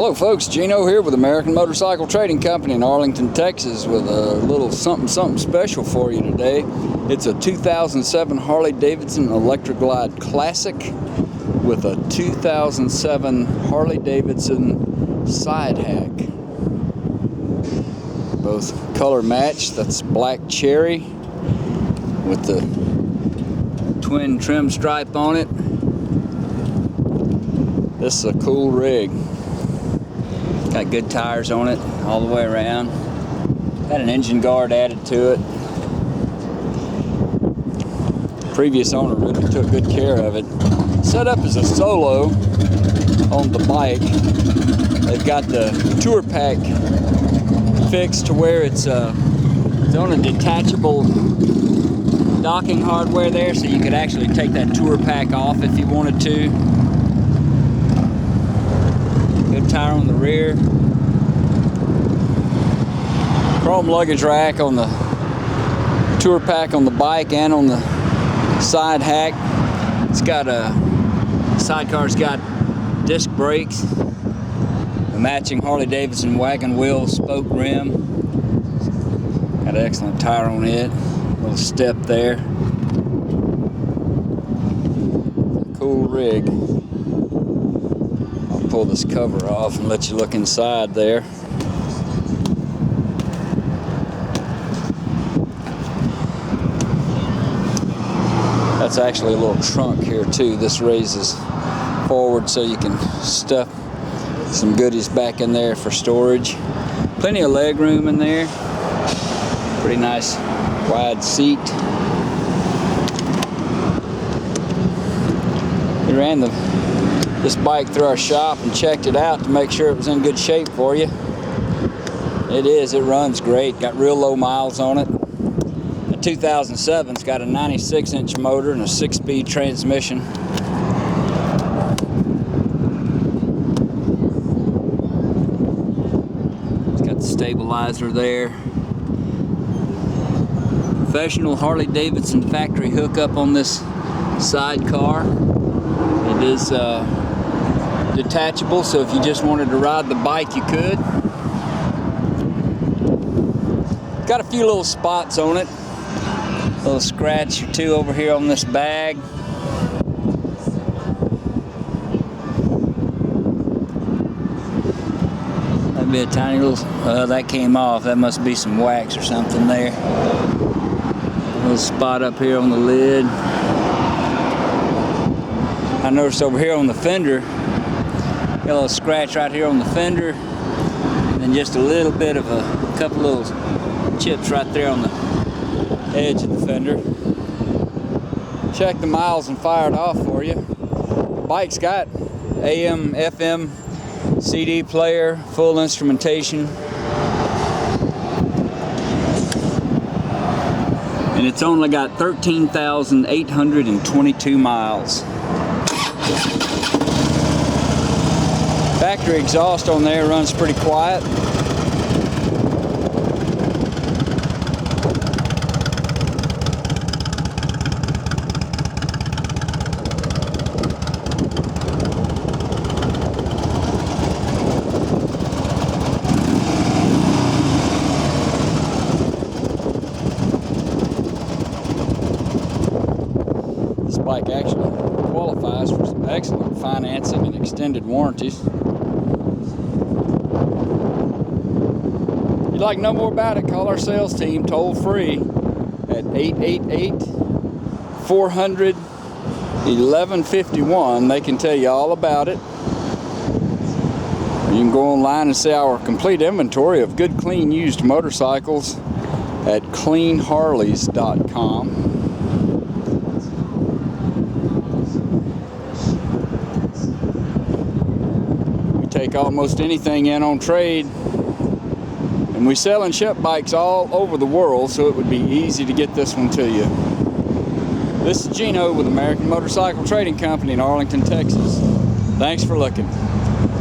Hello folks, Gino here with American Motorcycle Trading Company in Arlington, Texas with a little something special for you today. It's a 2007 Harley Davidson Electra Glide Classic with a 2007 Harley Davidson side hack. Both color matched. That's black cherry with the twin trim stripe on it. This is a cool rig. Got good tires on it all the way around. Got an engine guard added to it. Previous owner really took good care of it. Set up as a solo on the bike. They've got the tour pack fixed to where it's on a detachable docking hardware there, so you could actually take that tour pack off if you wanted to. Good tire on the rear. Chrome luggage rack on the tour pack on the bike and on the side hack. It's got sidecar's got disc brakes, a matching Harley Davidson wagon wheel spoke rim. Got an excellent tire on it. Little step there. Cool rig. Pull this cover off and let you look inside there. That's actually a little trunk here too. This raises forward so you can stuff some goodies back in there for storage. Plenty of leg room in there. Pretty nice wide seat. We ran this bike through our shop and checked it out to make sure it was in good shape for you. It is. It runs great. Got real low miles on it. The 2007's got a 96-inch motor and a 6-speed transmission. It's got the stabilizer there. Professional Harley Davidson factory hookup on this sidecar. It is detachable, so if you just wanted to ride the bike, you could. Got a few little spots on it. A little scratch or two over here on this bag. That'd be a tiny little, that came off. That must be some wax or something there. A little spot up here on the lid. I noticed over here on the fender, got a little scratch right here on the fender, and just a little bit of a couple little chips right there on the edge of the fender. Check the miles and fire it off for you. The bike's got AM, FM, CD player, full instrumentation, and it's only got 13,822 miles. Factory exhaust on there runs pretty quiet. This bike actually qualifies for some excellent financing and extended warranties. If you'd like to know more about it, call our sales team toll free at 888-400-1151. They can tell you all about it. You can go online and see our complete inventory of good, clean, used motorcycles at cleanharleys.com. Take almost anything in on trade, and we sell and ship bikes all over the world, so it would be easy to get this one to you. This is Gino with American Motorcycle Trading Company in Arlington, Texas. Thanks for looking.